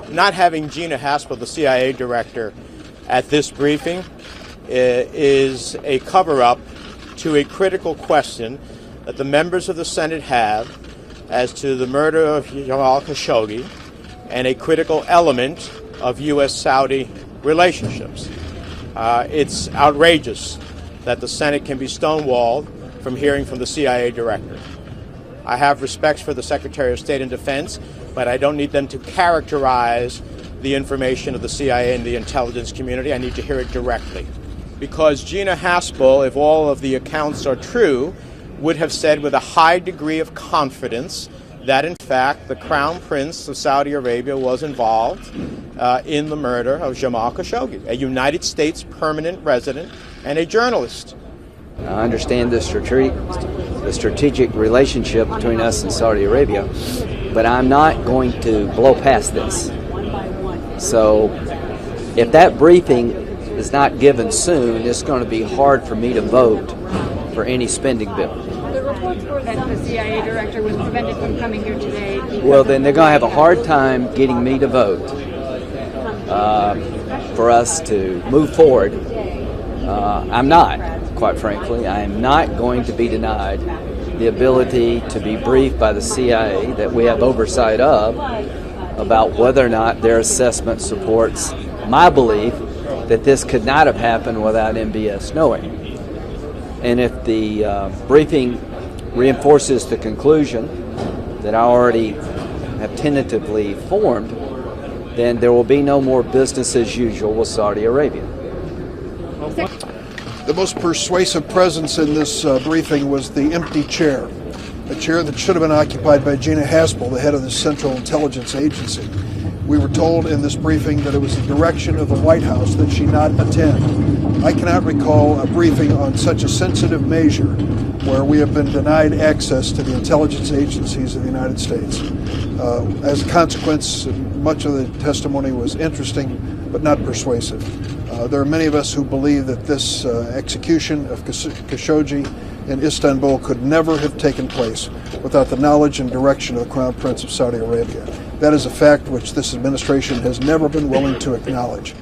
Not having Gina Haspel, the CIA director, at this briefing is a cover-up to a critical question that the members of the Senate have as to the murder of Jamal Khashoggi and a critical element of U.S.-Saudi relationships. It's outrageous that the Senate can be stonewalled from hearing from the CIA director. I have respect for the Secretary of State and Defense, but I don't need them to characterize the information of the CIA and the intelligence community. I need to hear it directly. Because Gina Haspel, if all of the accounts are true, would have said with a high degree of confidence that, in fact, the Crown Prince of Saudi Arabia was involved in the murder of Jamal Khashoggi, a United States permanent resident and a journalist. I understand the strategic relationship between us and Saudi Arabia, but I'm not going to blow past this. So if that briefing is not given soon, it's going to be hard for me to vote for any spending bill. The reports were that the CIA director was prevented from coming here today. Well, then they're going to have a hard time getting me to vote for us to move forward. I'm not, quite frankly. I am not going to be denied the ability to be briefed by the CIA that we have oversight of about whether or not their assessment supports my belief that this could not have happened without MBS knowing. And if the briefing reinforces the conclusion that I already have tentatively formed, then there will be no more business as usual with Saudi Arabia. The most persuasive presence in this briefing was the empty chair, a chair that should have been occupied by Gina Haspel, the head of the Central Intelligence Agency. We were told in this briefing that it was the direction of the White House that she not attend. I cannot recall a briefing on such a sensitive measure where we have been denied access to the intelligence agencies of the United States. As a consequence, much of the testimony was interesting but not persuasive. There are many of us who believe that this execution of Khashoggi in Istanbul could never have taken place without the knowledge and direction of the Crown Prince of Saudi Arabia. That is a fact which this administration has never been willing to acknowledge.